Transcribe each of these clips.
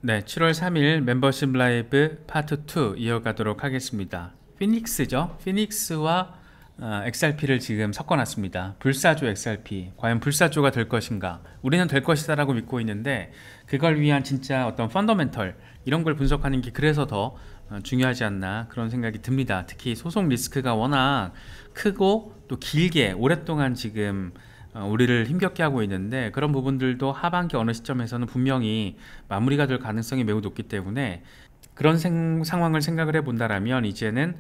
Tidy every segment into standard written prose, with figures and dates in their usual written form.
네, 7월 3일 멤버십 라이브 파트 2 이어가도록 하겠습니다. 피닉스죠. 피닉스와 XRP를 지금 섞어놨습니다. 불사조 XRP. 과연 불사조가 될 것인가? 우리는 될 것이다 라고 믿고 있는데, 그걸 위한 진짜 어떤 펀더멘털 이런 걸 분석하는 게 그래서 더 중요하지 않나 그런 생각이 듭니다. 특히 소송 리스크가 워낙 크고 또 길게 오랫동안 지금 우리를 힘겹게 하고 있는데, 그런 부분들도 하반기 어느 시점에서는 분명히 마무리가 될 가능성이 매우 높기 때문에, 그런 상황을 생각을 해본다라면 이제는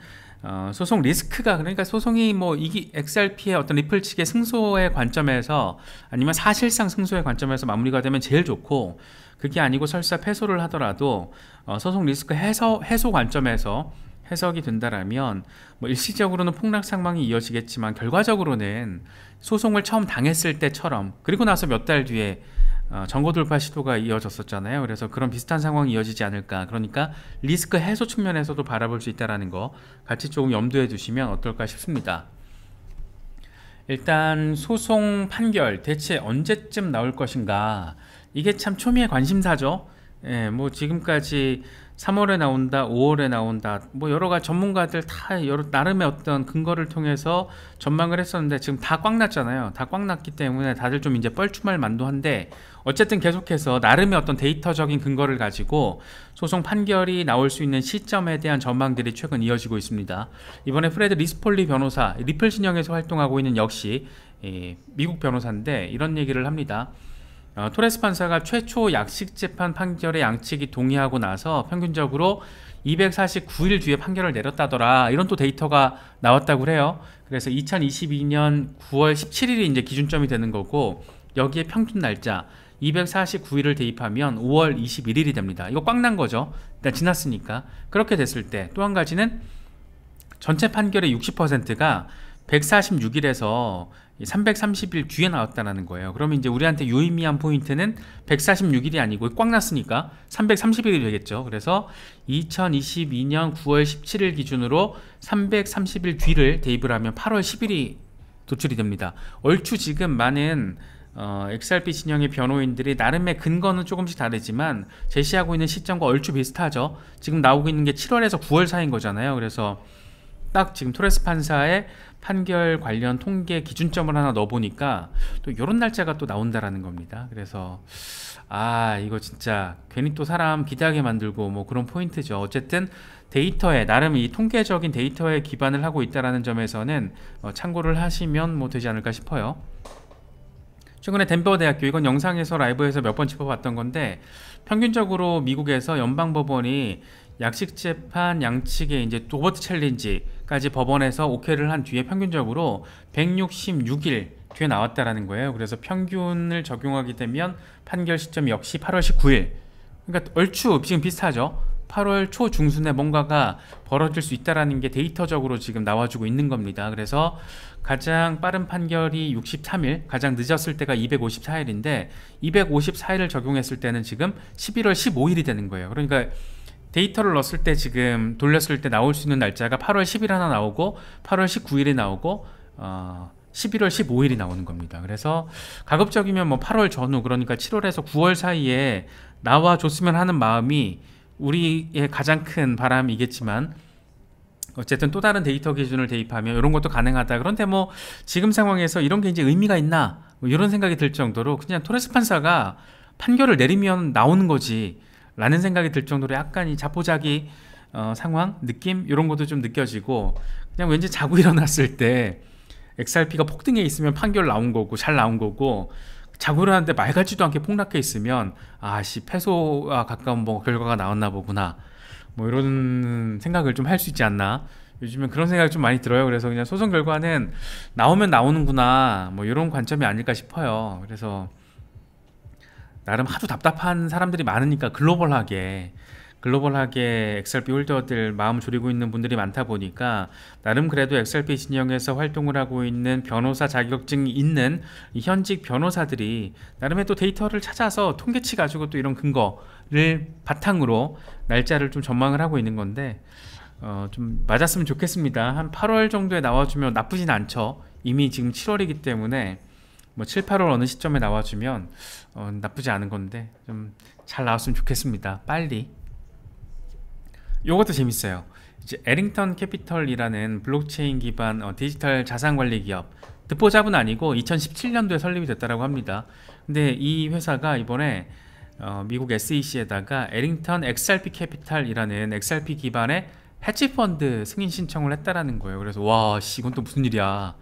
소송 리스크가, 그러니까 소송이 뭐 이기 XRP의 어떤 리플 측의 승소의 관점에서 아니면 사실상 승소의 관점에서 마무리가 되면 제일 좋고, 그게 아니고 설사 패소를 하더라도 소송 리스크 해소 관점에서 해석이 된다라면 뭐 일시적으로는 폭락 상황이 이어지겠지만, 결과적으로는 소송을 처음 당했을 때처럼, 그리고 나서 몇 달 뒤에 정고 돌파 시도가 이어졌었잖아요. 그래서 그런 비슷한 상황이 이어지지 않을까. 그러니까 리스크 해소 측면에서도 바라볼 수 있다는 거 같이 조금 염두에 두시면 어떨까 싶습니다. 일단 소송 판결 대체 언제쯤 나올 것인가, 이게 참 초미의 관심사죠. 예, 뭐 지금까지 3월에 나온다, 5월에 나온다, 뭐 여러 가지 전문가들 다 나름의 어떤 근거를 통해서 전망을 했었는데, 지금 다 꽉 났잖아요. 다 꽉 났기 때문에 다들 좀 이제 뻘쭘할 만도 한데, 어쨌든 계속해서 나름의 어떤 데이터적인 근거를 가지고 소송 판결이 나올 수 있는 시점에 대한 전망들이 최근 이어지고 있습니다. 이번에 프레드 리스폴리 변호사, 리플 진영에서 활동하고 있는 역시 미국 변호사인데 이런 얘기를 합니다. 토레스 판사가 최초 약식재판 판결에 양측이 동의하고 나서 평균적으로 249일 뒤에 판결을 내렸다더라, 이런 또 데이터가 나왔다고 그래요. 그래서 2022년 9월 17일이 이제 기준점이 되는 거고, 여기에 평균 날짜 249일을 대입하면 5월 21일이 됩니다. 이거 꽉 난 거죠. 일단 지났으니까. 그렇게 됐을 때 또 한 가지는 전체 판결의 60%가 146일에서 330일 뒤에 나왔다는 거예요. 그러면 이제 우리한테 유의미한 포인트는 146일이 아니고 꽉 났으니까 330일이 되겠죠. 그래서 2022년 9월 17일 기준으로 330일 뒤를 대입을 하면 8월 10일이 도출이 됩니다. 얼추 지금 많은 XRP 진영의 변호인들이 나름의 근거는 조금씩 다르지만 제시하고 있는 시점과 얼추 비슷하죠. 지금 나오고 있는 게 7월에서 9월 사이인 거잖아요. 그래서 딱 지금 토레스 판사의 판결 관련 통계 기준점을 하나 넣어보니까 또 이런 날짜가 또 나온다라는 겁니다. 그래서 이거 진짜 괜히 또 사람 기대하게 만들고 뭐 그런 포인트죠. 어쨌든 데이터에, 나름 이 통계적인 데이터에 기반을 하고 있다라는 점에서는 참고를 하시면 뭐 되지 않을까 싶어요. 최근에 덴버 대학교, 이건 영상에서 라이브에서 몇 번 짚어봤던 건데, 평균적으로 미국에서 연방법원이 약식재판 양측의 이제 도버트 챌린지까지 법원에서 오케이를 한 뒤에 평균적으로 166일 뒤에 나왔다라는 거예요. 그래서 평균을 적용하게 되면 판결 시점 역시 8월 19일. 그러니까 얼추 지금 비슷하죠. 8월 초 중순에 뭔가가 벌어질 수 있다라는 게 데이터적으로 지금 나와주고 있는 겁니다. 그래서 가장 빠른 판결이 63일, 가장 늦었을 때가 254일인데 254일을 적용했을 때는 지금 11월 15일이 되는 거예요. 그러니까 데이터를 넣었을 때, 지금 돌렸을 때 나올 수 있는 날짜가 8월 10일 하나 나오고 8월 19일이 나오고 11월 15일이 나오는 겁니다. 그래서 가급적이면 뭐 8월 전후, 그러니까 7월에서 9월 사이에 나와줬으면 하는 마음이 우리의 가장 큰 바람이겠지만, 어쨌든 또 다른 데이터 기준을 대입하면 이런 것도 가능하다. 그런데 뭐 지금 상황에서 이런 게 이제 의미가 있나, 뭐 이런 생각이 들 정도로 그냥 토레스 판사가 판결을 내리면 나오는 거지 라는 생각이 들 정도로 약간 이 자포자기 상황, 느낌, 이런 것도 좀 느껴지고, 그냥 왠지 자고 일어났을 때 XRP가 폭등해 있으면 판결 나온 거고 잘 나온 거고, 자고 일어났는데 말 같지도 않게 폭락해 있으면 패소와 가까운 뭐 결과가 나왔나 보구나, 뭐 이런 생각을 좀 할 수 있지 않나. 요즘엔 그런 생각이 좀 많이 들어요. 그래서 그냥 소송 결과는 나오면 나오는구나, 뭐 이런 관점이 아닐까 싶어요. 그래서 나름 하도 답답한 사람들이 많으니까 글로벌하게 XRP 홀더들 마음 졸이고 있는 분들이 많다 보니까, 나름 그래도 XRP 진영에서 활동을 하고 있는 변호사 자격증이 있는 이 현직 변호사들이 나름의 또 데이터를 찾아서 통계치 가지고 또 이런 근거를 바탕으로 날짜를 좀 전망을 하고 있는 건데, 좀 맞았으면 좋겠습니다. 한 8월 정도에 나와주면 나쁘진 않죠. 이미 지금 7월이기 때문에 뭐 7, 8월 어느 시점에 나와주면 나쁘지 않은 건데 좀 잘 나왔으면 좋겠습니다. 빨리. 요것도 재밌어요. 이제 에링턴 캐피털이라는 블록체인 기반 디지털 자산 관리 기업, 듣보잡은 아니고 2017년도에 설립이 됐다고 합니다. 근데 이 회사가 이번에 미국 SEC에다가 에링턴 XRP 캐피탈이라는 XRP 기반의 헤지펀드 승인 신청을 했다라는 거예요. 그래서 와, 씨, 이건 또 무슨 일이야.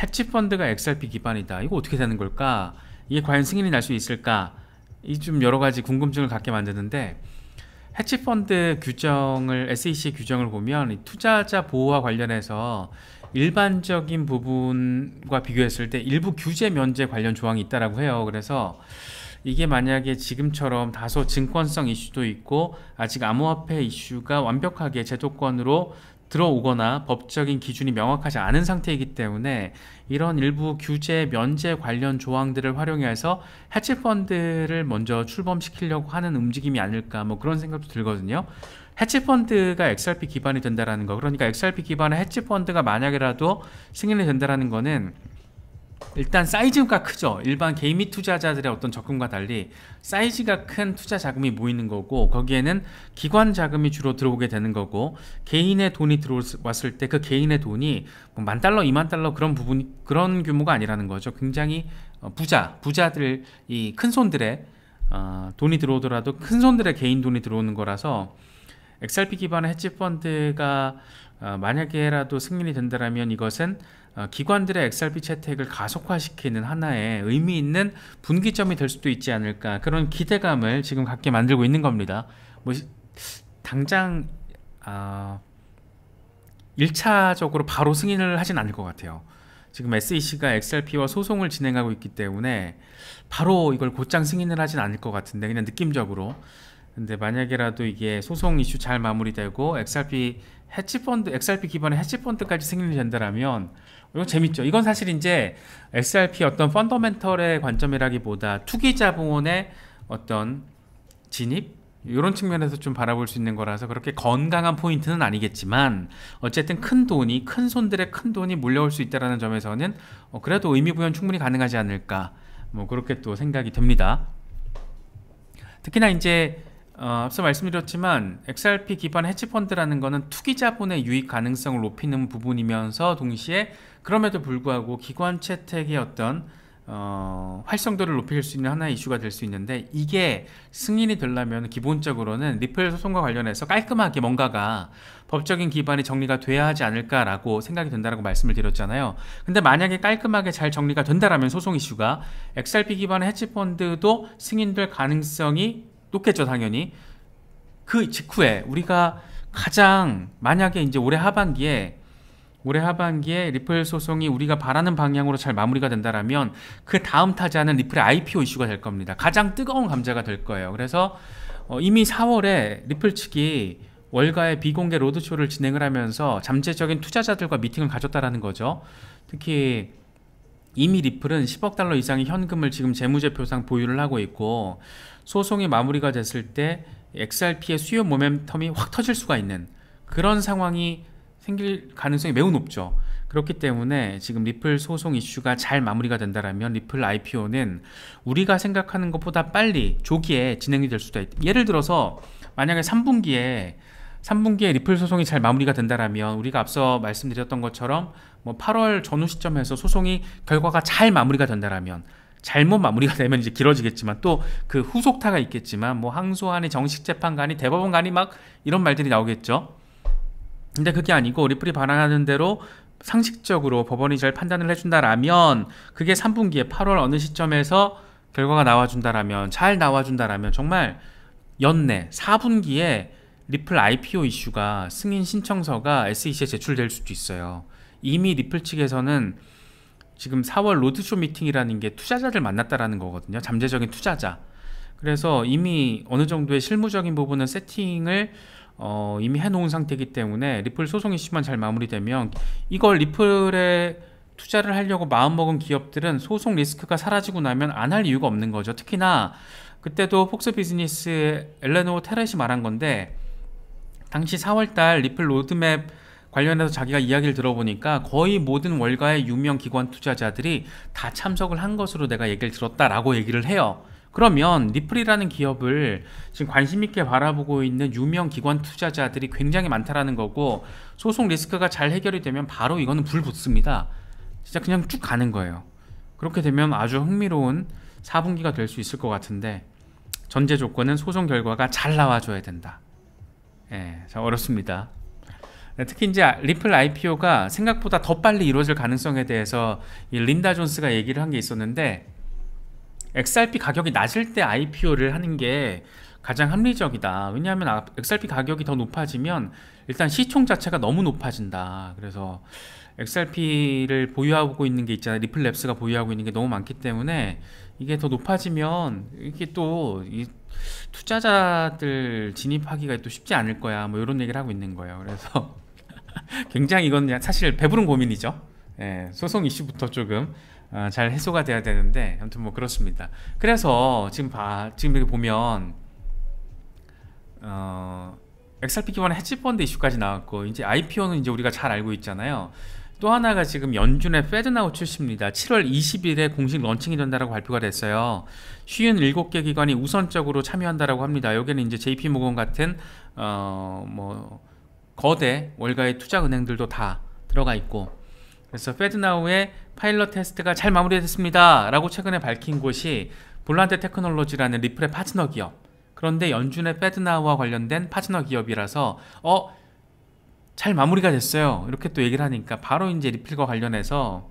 헤지펀드가 XRP 기반이다. 이거 어떻게 되는 걸까? 이게 과연 승인이 날 수 있을까? 이 좀 여러 가지 궁금증을 갖게 만드는데, 헤지펀드 규정을, SEC 규정을 보면 이 투자자 보호와 관련해서 일반적인 부분과 비교했을 때 일부 규제 면제 관련 조항이 있다라고 해요. 그래서 이게 만약에 지금처럼 다소 증권성 이슈도 있고 아직 암호화폐 이슈가 완벽하게 제도권으로 들어오거나 법적인 기준이 명확하지 않은 상태이기 때문에 이런 일부 규제 면제 관련 조항들을 활용해서 헤지펀드를 먼저 출범시키려고 하는 움직임이 아닐까, 뭐 그런 생각도 들거든요. 헤지펀드가 XRP 기반이 된다라는 거, 그러니까 XRP 기반의 헤지펀드가 만약에라도 승인이 된다라는 거는 일단 사이즈가 크죠. 일반 개미 투자자들의 어떤 접근과 달리 사이즈가 큰 투자 자금이 모이는 거고, 거기에는 기관 자금이 주로 들어오게 되는 거고, 개인의 돈이 들어왔을 때 그 개인의 돈이 뭐 $10,000, $20,000 그런 부분이, 그런 규모가 아니라는 거죠. 굉장히 부자들, 이 큰 손들의 돈이 들어오더라도 큰 손들의 개인 돈이 들어오는 거라서 XRP 기반의 헤지펀드가 만약에라도 승인이 된다면 이것은 기관들의 XRP 채택을 가속화시키는 하나의 의미 있는 분기점이 될 수도 있지 않을까, 그런 기대감을 지금 갖게 만들고 있는 겁니다. 뭐 당장 1차적으로 바로 승인을 하진 않을 것 같아요. 지금 SEC가 XRP와 소송을 진행하고 있기 때문에 바로 이걸 곧장 승인을 하진 않을 것 같은데, 그냥 느낌적으로. 근데 만약에라도 이게 소송 이슈 잘 마무리되고 XRP 기반의 헤지펀드까지 승인이 된다면 이건 재밌죠. 이건 사실 이제 XRP 어떤 펀더멘털의 관점이라기보다 투기 자본의 어떤 진입, 이런 측면에서 좀 바라볼 수 있는 거라서 그렇게 건강한 포인트는 아니겠지만, 어쨌든 큰 손들의 큰 돈이 몰려올 수 있다는 점에서는 그래도 의미 부여는 충분히 가능하지 않을까, 뭐 그렇게 또 생각이 듭니다. 특히나 이제 앞서 말씀드렸지만 XRP 기반 헤지펀드라는 거는 투기 자본의 유입 가능성을 높이는 부분이면서 동시에 그럼에도 불구하고 기관 채택의 어떤 활성도를 높일 수 있는 하나의 이슈가 될 수 있는데, 이게 승인이 되려면 기본적으로는 리플 소송과 관련해서 깔끔하게 뭔가가 법적인 기반이 정리가 돼야 하지 않을까라고 생각이 된다라고 말씀을 드렸잖아요. 근데 만약에 깔끔하게 잘 정리가 된다라면 소송 이슈가 XRP 기반의 헤지펀드도 승인될 가능성이 높겠죠, 당연히. 그 직후에 우리가 가장, 만약에 이제 올해 하반기에 리플 소송이 우리가 바라는 방향으로 잘 마무리가 된다라면 그 다음 타자는 리플의 IPO 이슈가 될 겁니다. 가장 뜨거운 감자가 될 거예요. 그래서 이미 4월에 리플 측이 월가의 비공개 로드쇼를 진행을 하면서 잠재적인 투자자들과 미팅을 가졌다라는 거죠. 특히 이미 리플은 $10억 이상의 현금을 지금 재무제표상 보유를 하고 있고, 소송이 마무리가 됐을 때 XRP의 수요 모멘텀이 확 터질 수가 있는 그런 상황이 생길 가능성이 매우 높죠. 그렇기 때문에 지금 리플 소송 이슈가 잘 마무리가 된다면 리플 IPO는 우리가 생각하는 것보다 빨리 조기에 진행이 될 수도 있다. 예를 들어서 만약에 3분기에 리플 소송이 잘 마무리가 된다면 우리가 앞서 말씀드렸던 것처럼 뭐 8월 전후 시점에서 소송이 결과가 잘 마무리가 된다면, 잘못 마무리가 되면 이제 길어지겠지만 또 그 후속타가 있겠지만, 뭐 항소하니 정식 재판 가니 대법원 가니 막 이런 말들이 나오겠죠. 근데 그게 아니고 리플이 반항하는 대로 상식적으로 법원이 잘 판단을 해준다라면, 그게 3분기에 8월 어느 시점에서 결과가 나와준다라면, 잘 나와준다라면 정말 연내 4분기에 리플 IPO 이슈가 승인 신청서가 SEC에 제출될 수도 있어요. 이미 리플 측에서는 지금 4월 로드쇼 미팅이라는 게 투자자들 만났다라는 거거든요. 잠재적인 투자자. 그래서 이미 어느 정도의 실무적인 부분은 세팅을 이미 해놓은 상태이기 때문에 리플 소송 이슈만 잘 마무리되면 이걸 리플에 투자를 하려고 마음먹은 기업들은 소송 리스크가 사라지고 나면 안 할 이유가 없는 거죠. 특히나 그때도 폭스 비즈니스 엘레노 테렛이 말한 건데, 당시 4월달 리플 로드맵 관련해서 자기가 이야기를 들어보니까 거의 모든 월가의 유명 기관 투자자들이 다 참석을 한 것으로 내가 얘기를 들었다라고 얘기를 해요. 그러면 리플이라는 기업을 지금 관심 있게 바라보고 있는 유명 기관 투자자들이 굉장히 많다라는 거고, 소송 리스크가 잘 해결이 되면 바로 이거는 불 붙습니다. 진짜 그냥 쭉 가는 거예요. 그렇게 되면 아주 흥미로운 4분기가 될 수 있을 것 같은데, 전제 조건은 소송 결과가 잘 나와줘야 된다. 예, 참 어렵습니다. 특히 이제 리플 IPO가 생각보다 더 빨리 이루어질 가능성에 대해서 이 린다 존스가 얘기를 한 게 있었는데, XRP 가격이 낮을 때 IPO를 하는 게 가장 합리적이다. 왜냐하면 XRP 가격이 더 높아지면 일단 시총 자체가 너무 높아진다. 그래서 XRP를 보유하고 있는 게 있잖아요. 리플랩스가 보유하고 있는 게 너무 많기 때문에 이게 더 높아지면 이게 또 이 투자자들 진입하기가 또 쉽지 않을 거야. 뭐 이런 얘기를 하고 있는 거예요. 그래서 굉장히 이건 사실 배부른 고민이죠. 예, 소송 이슈부터 조금 잘 해소가 돼야 되는데, 아무튼 뭐 그렇습니다. 그래서 지금 여기 보면 XRP 기반의 헤지펀드 이슈까지 나왔고, 이제 IPO는 이제 우리가 잘 알고 있잖아요. 또 하나가 지금 연준의 페드나우 출시입니다. 7월 20일에 공식 런칭이 된다라고 발표가 됐어요. 57개 기관이 우선적으로 참여한다라고 합니다. 여기는 이제 JP모건 같은 뭐 거대 월가의 투자 은행들도 다 들어가 있고, 그래서 페드나우의 파일럿 테스트가 잘 마무리됐습니다 라고 최근에 밝힌 곳이 볼란테 테크놀로지라는 리플의 파트너 기업. 그런데 연준의 페드나우와 관련된 파트너 기업이라서 잘 마무리가 됐어요 이렇게 또 얘기를 하니까, 바로 이제 리플과 관련해서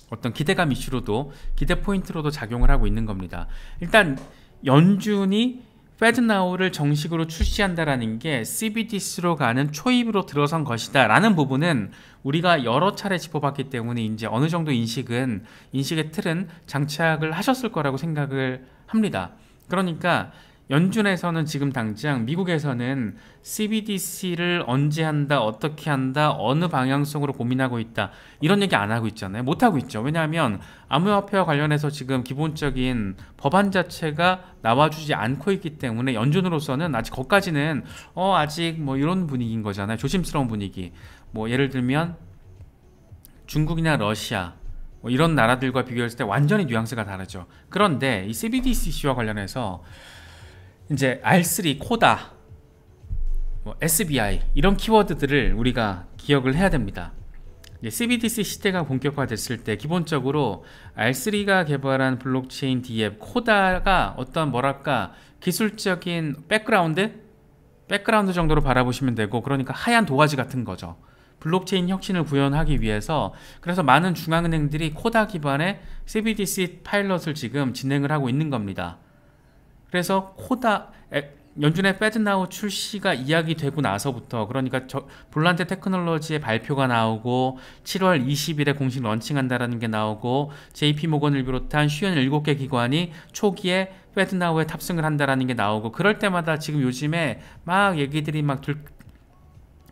어떤 기대감 이슈로도, 기대 포인트로도 작용을 하고 있는 겁니다. 일단 연준이 페드나우를 정식으로 출시한다라는 게 CBDC로 가는 초입으로 들어선 것이다 라는 부분은 우리가 여러 차례 짚어봤기 때문에 이제 어느 정도 인식의 틀은 장착을 하셨을 거라고 생각을 합니다. 그러니까 연준에서는 지금 당장, 미국에서는 CBDC를 언제 한다, 어떻게 한다, 어느 방향성으로 고민하고 있다, 이런 얘기 안 하고 있잖아요. 못 하고 있죠. 왜냐하면 암호화폐와 관련해서 지금 기본적인 법안 자체가 나와주지 않고 있기 때문에 연준으로서는 아직 거기까지는 아직 뭐 이런 분위기인 거잖아요. 조심스러운 분위기. 뭐 예를 들면 중국이나 러시아 뭐 이런 나라들과 비교했을 때 완전히 뉘앙스가 다르죠. 그런데 이 CBDC 이슈와 관련해서 이제 R3, 코다, 뭐 SBI 이런 키워드들을 우리가 기억을 해야 됩니다. CBDC 시대가 본격화됐을 때 기본적으로 R3가 개발한 블록체인 DApp, 코다가 어떤 뭐랄까 기술적인 백그라운드 정도로 바라보시면 되고, 그러니까 하얀 도화지 같은 거죠. 블록체인 혁신을 구현하기 위해서. 그래서 많은 중앙은행들이 코다 기반의 CBDC 파일럿을 지금 진행을 하고 있는 겁니다. 그래서 연준의 페드나우 출시가 이야기되고 나서부터, 그러니까 볼란테 테크놀로지의 발표가 나오고 7월 20일에 공식 런칭한다라는 게 나오고, JP모건을 비롯한 57개 기관이 초기에 페드나우에 탑승을 한다라는 게 나오고, 그럴 때마다 지금 요즘에 막 얘기들이 막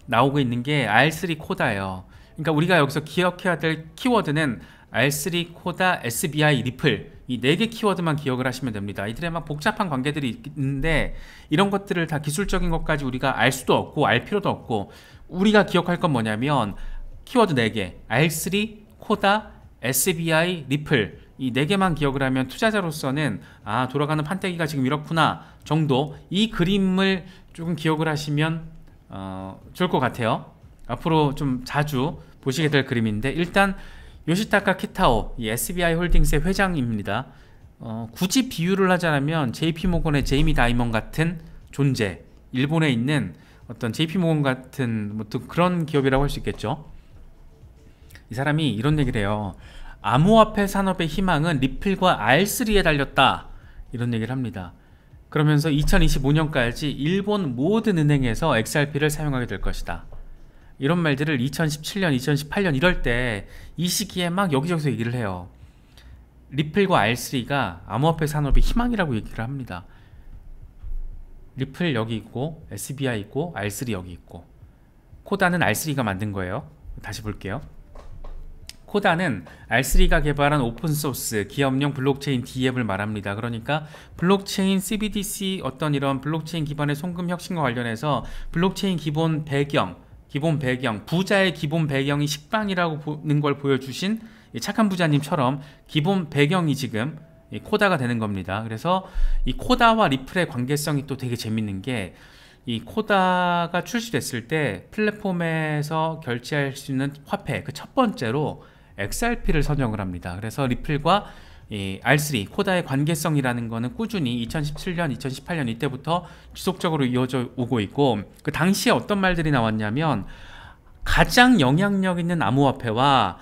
나오고 있는 게 R3 코다예요. 그러니까 우리가 여기서 기억해야 될 키워드는 R3 코다, SBI 리플, 이 4개 키워드만 기억을 하시면 됩니다. 이들의 막 복잡한 관계들이 있는데 이런 것들을 다 기술적인 것까지 우리가 알 수도 없고 알 필요도 없고, 우리가 기억할 건 뭐냐면 키워드 4개, R3, 코다, SBI, 리플, 이 4개만 기억을 하면 투자자로서는 돌아가는 판때기가 지금 이렇구나 정도, 이 그림을 조금 기억을 하시면 좋을 것 같아요. 앞으로 좀 자주 보시게 될 그림인데, 일단 요시타카 키타오, 이 SBI 홀딩스의 회장입니다. 굳이 비유를 하자면 JP모건의 제이미 다이먼 같은 존재, 일본에 있는 어떤 JP모건 같은 뭐 그런 기업이라고 할 수 있겠죠. 이 사람이 이런 얘기를 해요. 암호화폐 산업의 희망은 리플과 R3에 달렸다, 이런 얘기를 합니다. 그러면서 2025년까지 일본 모든 은행에서 XRP를 사용하게 될 것이다, 이런 말들을 2017년, 2018년 이럴 때 이 시기에 막 여기저기서 얘기를 해요. 리플과 R3가 암호화폐 산업의 희망이라고 얘기를 합니다. 리플 여기 있고, SBI 있고, R3 여기 있고, 코다는 R3가 만든 거예요. 다시 볼게요. 코다는 R3가 개발한 오픈소스 기업용 블록체인 DApp을 말합니다. 그러니까 블록체인 CBDC 어떤 이런 블록체인 기반의 송금 혁신과 관련해서 블록체인 기본 배경, 기본 배경, 부자의 기본 배경이 식빵이라고 보는 걸 보여주신 이 착한 부자님처럼 기본 배경이 지금 이 코다가 되는 겁니다. 그래서 이 코다와 리플의 관계성이 또 되게 재밌는 게, 이 코다가 출시됐을 때 플랫폼에서 결제할 수 있는 화폐 그 첫 번째로 XRP를 선정을 합니다. 그래서 리플과 이 R3 코다의 관계성이라는 거는 꾸준히 2017년, 2018년 이때부터 지속적으로 이어져 오고 있고, 그 당시에 어떤 말들이 나왔냐면 가장 영향력 있는 암호화폐와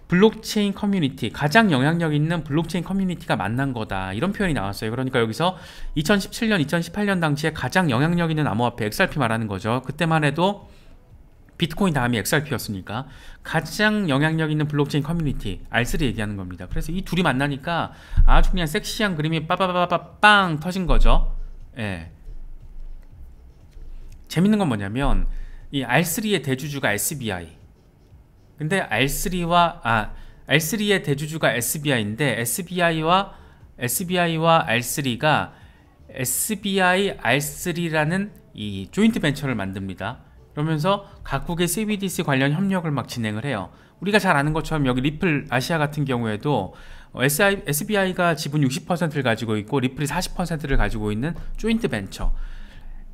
블록체인 커뮤니티, 가장 영향력 있는 블록체인 커뮤니티가 만난 거다, 이런 표현이 나왔어요. 그러니까 여기서 2017년, 2018년 당시에 가장 영향력 있는 암호화폐 XRP 말하는 거죠. 그때만 해도 비트코인 다음이 XRP였으니까 가장 영향력 있는 블록체인 커뮤니티 R3 얘기하는 겁니다. 그래서 이 둘이 만나니까 아주 그냥 섹시한 그림이 빠바바바빵 터진 거죠. 예. 재밌는 건 뭐냐면 이 R3의 대주주가 SBI. 근데 R3의 대주주가 SBI인데 SBI와 R3가 SBI R3라는 이 조인트 벤처를 만듭니다. 그러면서 각국의 CBDC 관련 협력을 막 진행을 해요. 우리가 잘 아는 것처럼 여기 리플 아시아 같은 경우에도 SBI가 지분 60%를 가지고 있고 리플이 40%를 가지고 있는 조인트 벤처.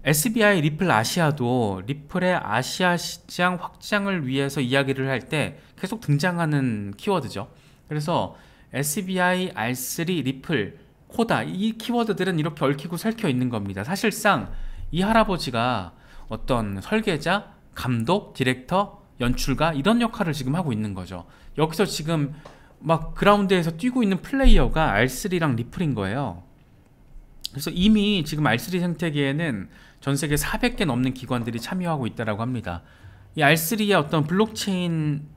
SBI 리플 아시아도 리플의 아시아 시장 확장을 위해서 이야기를 할 때 계속 등장하는 키워드죠. 그래서 SBI, R3, 리플, 코다, 이 키워드들은 이렇게 얽히고 설켜 있는 겁니다. 사실상 이 할아버지가 어떤 설계자, 감독, 디렉터, 연출가 이런 역할을 지금 하고 있는 거죠. 여기서 지금 막 그라운드에서 뛰고 있는 플레이어가 R3랑 리플인 거예요. 그래서 이미 지금 R3 생태계에는 전 세계 400개 넘는 기관들이 참여하고 있다고 합니다. 이 R3의 어떤 블록체인,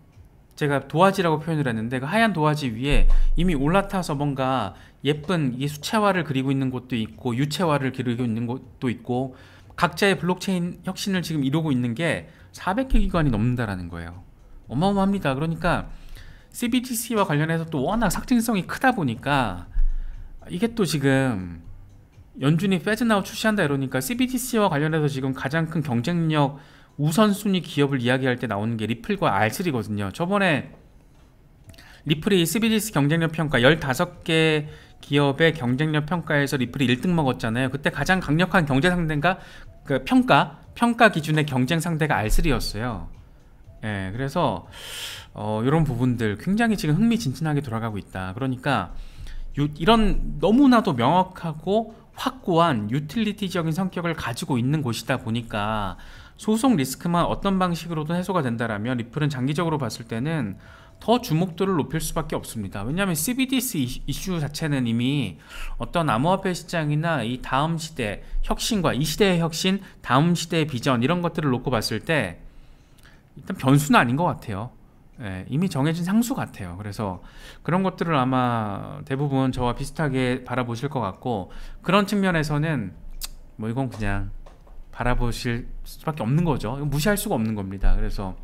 제가 도화지라고 표현을 했는데 그 하얀 도화지 위에 이미 올라타서 뭔가 예쁜 이 수채화를 그리고 있는 곳도 있고 유채화를 그리고 있는 곳도 있고 각자의 블록체인 혁신을 지금 이루고 있는 게 400개 기관이 넘는다라는 거예요. 어마어마합니다. 그러니까 CBDC와 관련해서 또 워낙 상징성이 크다 보니까 이게 또 지금 연준이 페즈나우 출시한다 이러니까 CBDC와 관련해서 지금 가장 큰 경쟁력 우선순위 기업을 이야기할 때 나오는 게 리플과 R3거든요. 저번에 리플이 CBDC 경쟁력 평가 15개 기업의 경쟁력 평가에서 리플이 1등 먹었잖아요. 그때 가장 강력한 경제 상대가 그 평가 기준의 경쟁 상대가 R3였어요. 예, 그래서 이런 부분들 굉장히 지금 흥미진진하게 돌아가고 있다. 그러니까 이런 너무나도 명확하고 확고한 유틸리티적인 성격을 가지고 있는 곳이다 보니까 소송 리스크만 어떤 방식으로든 해소가 된다라면 리플은 장기적으로 봤을 때는 더 주목도를 높일 수밖에 없습니다. 왜냐하면 CBDC 이슈 자체는 이미 어떤 암호화폐 시장이나 이 다음 시대 혁신과 이 시대의 혁신, 다음 시대의 비전 이런 것들을 놓고 봤을 때 일단 변수는 아닌 것 같아요. 예, 이미 정해진 상수 같아요. 그래서 그런 것들을 아마 대부분 저와 비슷하게 바라보실 것 같고, 그런 측면에서는 뭐 이건 그냥 바라보실 수밖에 없는 거죠. 무시할 수가 없는 겁니다. 그래서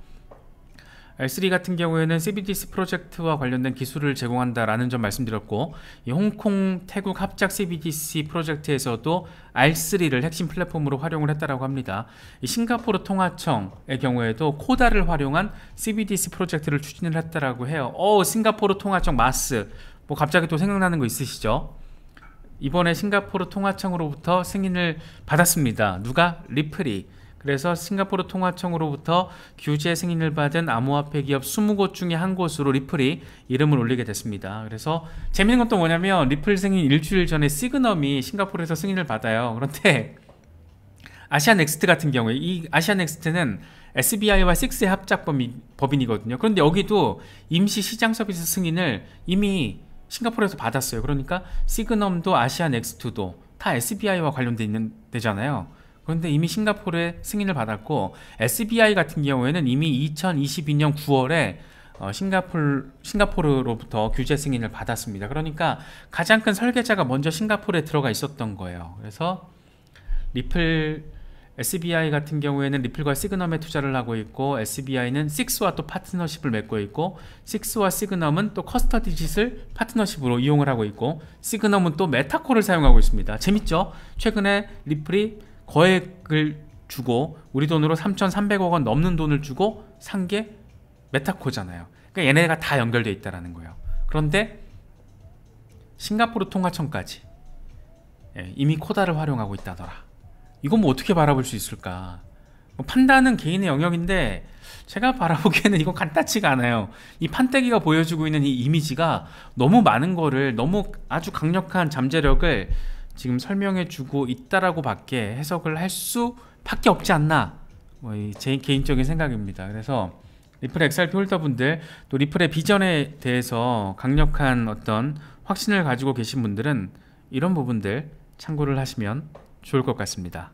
R3 같은 경우에는 CBDC 프로젝트와 관련된 기술을 제공한다라는 점 말씀드렸고, 이 홍콩, 태국 합작 CBDC 프로젝트에서도 R3를 핵심 플랫폼으로 활용을 했다라고 합니다. 이 싱가포르 통화청의 경우에도 코다를 활용한 CBDC 프로젝트를 추진을 했다라고 해요. 싱가포르 통화청 마스, 뭐 갑자기 또 생각나는 거 있으시죠? 이번에 싱가포르 통화청으로부터 승인을 받았습니다. 누가? 리플이. 그래서 싱가포르 통화청으로부터 규제 승인을 받은 암호화폐 기업 20곳 중에 한 곳으로 리플이 이름을 올리게 됐습니다. 그래서 재밌는 건 또 뭐냐면 리플 승인 일주일 전에 시그넘이 싱가포르에서 승인을 받아요. 그런데 아시아넥스트 같은 경우에, 이 아시아넥스트는 SBI와 식스의 합작 법인이거든요. 그런데 여기도 임시 시장 서비스 승인을 이미 싱가포르에서 받았어요. 그러니까 시그넘도 아시아넥스트도 다 SBI와 관련돼 있는 데잖아요. 그런데 이미 싱가포르에 승인을 받았고, SBI 같은 경우에는 이미 2022년 9월에 싱가포르로부터 규제 승인을 받았습니다. 그러니까 가장 큰 설계자가 먼저 싱가포르에 들어가 있었던 거예요. 그래서 SBI 같은 경우에는 리플과 시그넘에 투자를 하고 있고, SBI는 식스와 또 파트너십을 맺고 있고, 식스와 시그넘은 또 커스터디짓을 파트너십으로 이용을 하고 있고, 시그넘은 또 메타코를 사용하고 있습니다. 재밌죠? 최근에 리플이 거액을 주고 우리 돈으로 3,300억 원 넘는 돈을 주고 산 게 메타코잖아요. 그러니까 얘네가 다 연결돼 있다라는 거예요. 그런데 싱가포르 통화청까지 이미 코다를 활용하고 있다더라. 이건 뭐 어떻게 바라볼 수 있을까? 뭐 판단은 개인의 영역인데 제가 바라보기에는 이건 간단치가 않아요. 이 판때기가 보여주고 있는 이 이미지가 너무 많은 거를, 너무 아주 강력한 잠재력을 지금 설명해주고 있다라고 밖에 해석을 할 수밖에 없지 않나, 뭐 제 개인적인 생각입니다. 그래서 리플 XRP 홀더분들, 또 리플의 비전에 대해서 강력한 어떤 확신을 가지고 계신 분들은 이런 부분들 참고를 하시면 좋을 것 같습니다.